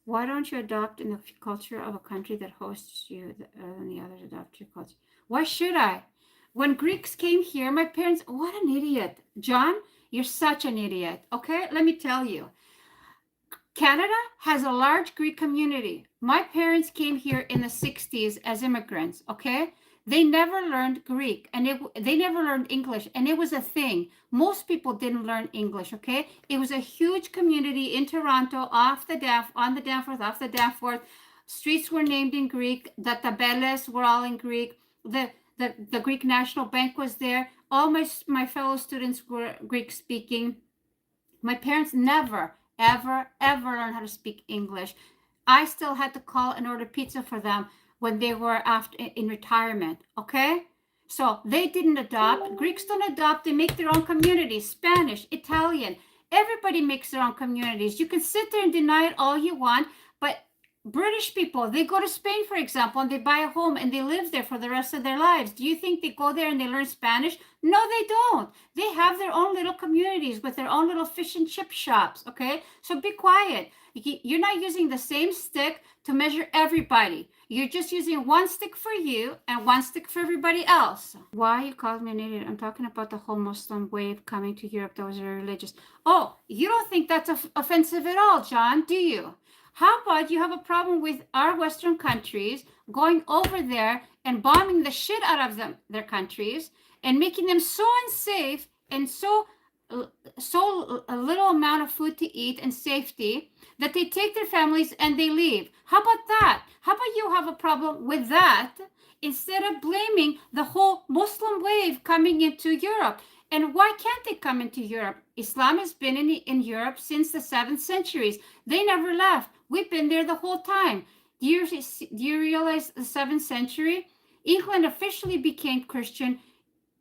Why don't you adopt in the culture of a country that hosts you and the others adopt your culture? Why should I? When Greeks came here, my parents, what an idiot. John, you're such an idiot. Okay, let me tell you. Canada has a large Greek community. My parents came here in the 60s as immigrants, okay? They never learned Greek and they never learned English, and it was a thing. Most people didn't learn English, okay? It was a huge community in Toronto, on the Danforth, off the Danforth. Streets were named in Greek. The tabeles were all in Greek. The Greek National Bank was there. All my fellow students were Greek speaking. My parents never, ever learned how to speak English. I still had to call and order pizza for them when they were after in retirement. Okay, so they didn't adopt. Greeks don't adopt. They make their own communities. Spanish, Italian. Everybody makes their own communities. You can sit there and deny it all you want, but British people, they go to Spain, for example, and they buy a home and they live there for the rest of their lives. Do you think they go there and they learn Spanish? No, they don't. They have their own little communities with their own little fish and chip shops, okay? So be quiet. You're not using the same stick to measure everybody. You're just using one stick for you and one stick for everybody else. Why you called me an idiot? I'm talking about the whole Muslim wave coming to Europe that was very religious. Oh, you don't think that's offensive at all, John, do you? How about you have a problem with our Western countries going over there and bombing the shit out of their countries and making them so unsafe and so a little amount of food to eat and safety that they take their families and they leave? How about that? How about you have a problem with that instead of blaming the whole Muslim wave coming into Europe? And why can't they come into Europe? Islam has been in Europe since the 7th centuries. They never left. We've been there the whole time. Do you realize the 7th century? England officially became Christian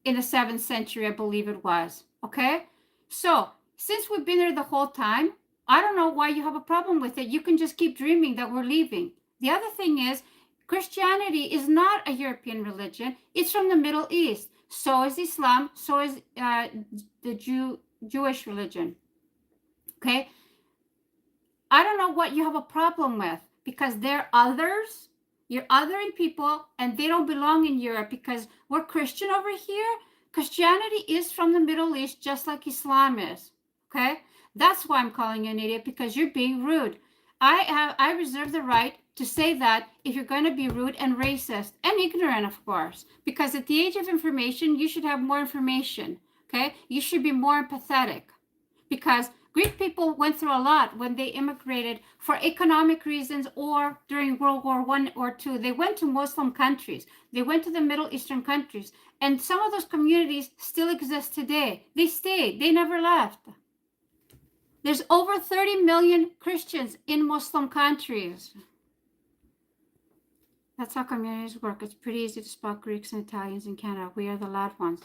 in the 7th century, I believe it was. Okay? So, since we've been there the whole time, I don't know why you have a problem with it. You can just keep dreaming that we're leaving. The other thing is, Christianity is not a European religion. It's from the Middle East. So is Islam. So is the Jewish religion. Okay? I don't know what you have a problem with, because they're others. You're othering people and they don't belong in Europe because we're Christian over here. Christianity is from the Middle East just like Islam is. Okay? That's why I'm calling you an idiot, because you're being rude. I reserve the right to say that if you're going to be rude and racist and ignorant, of course, because at the age of information, you should have more information. Okay? You should be more empathetic, because Greek people went through a lot when they immigrated for economic reasons or during World War I or II. They went to Muslim countries. They went to the Middle Eastern countries. And some of those communities still exist today. They stayed. They never left. There's over 30 million Christians in Muslim countries. That's how communities work. It's pretty easy to spot Greeks and Italians in Canada. We are the loud ones.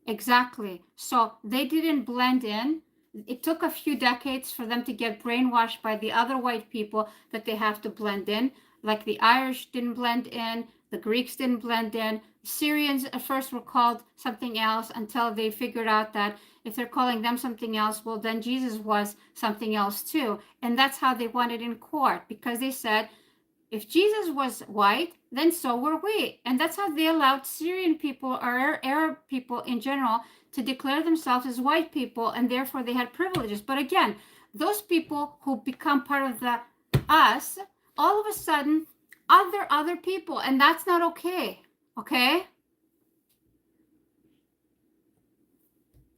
Exactly. So they didn't blend in. It took a few decades for them to get brainwashed by the other white people that they have to blend in. Like the Irish didn't blend in, the Greeks didn't blend in. Syrians at first were called something else until they figured out that if they're calling them something else, well, then Jesus was something else too. And that's how they won it in court, because they said, if Jesus was white, then so were we. And that's how they allowed Syrian people or Arab people in general to declare themselves as white people, and therefore they had privileges. But again, those people who become part of the us, all of a sudden, other people, and that's not okay. Okay?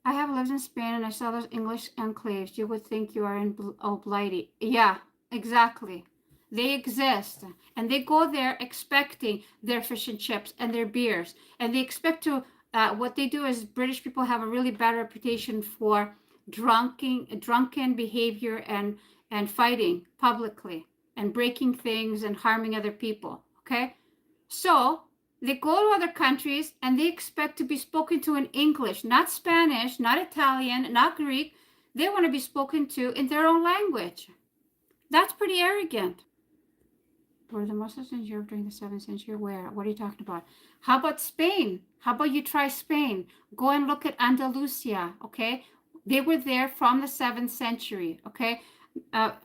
I have lived in Spain and I saw those English enclaves. You would think you are in Blighty. Yeah, exactly. They exist, and they go there expecting their fish and chips and their beers, and they expect to. What they do is British people have a really bad reputation for drunken behavior and fighting publicly and breaking things and harming other people. Okay, so they go to other countries and they expect to be spoken to in English, not Spanish, not Italian, not Greek. They want to be spoken to in their own language. That's pretty arrogant. Were the Muslims in Europe during the 7th century? Where? What are you talking about? How about Spain? How about you try Spain? Go and look at Andalusia, okay? They were there from the 7th century, okay?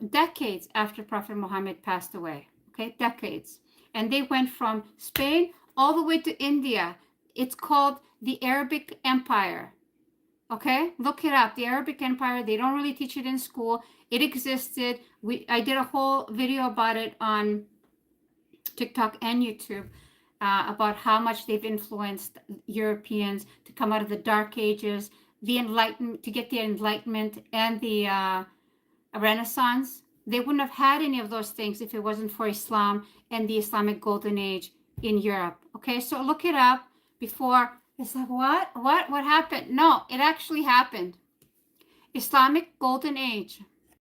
decades after Prophet Muhammad passed away. Okay, decades. And they went from Spain all the way to India. It's called the Arabic Empire. Okay, look it up. The Arabic Empire. They don't really teach it in school. It existed. I did a whole video about it on TikTok and YouTube about how much they've influenced Europeans to come out of the Dark Ages, the Enlightenment, to get the Enlightenment and the Renaissance. They wouldn't have had any of those things if it wasn't for Islam and the Islamic Golden Age in Europe. Okay, so look it up before it's like, what happened? No, it actually happened. Islamic Golden Age.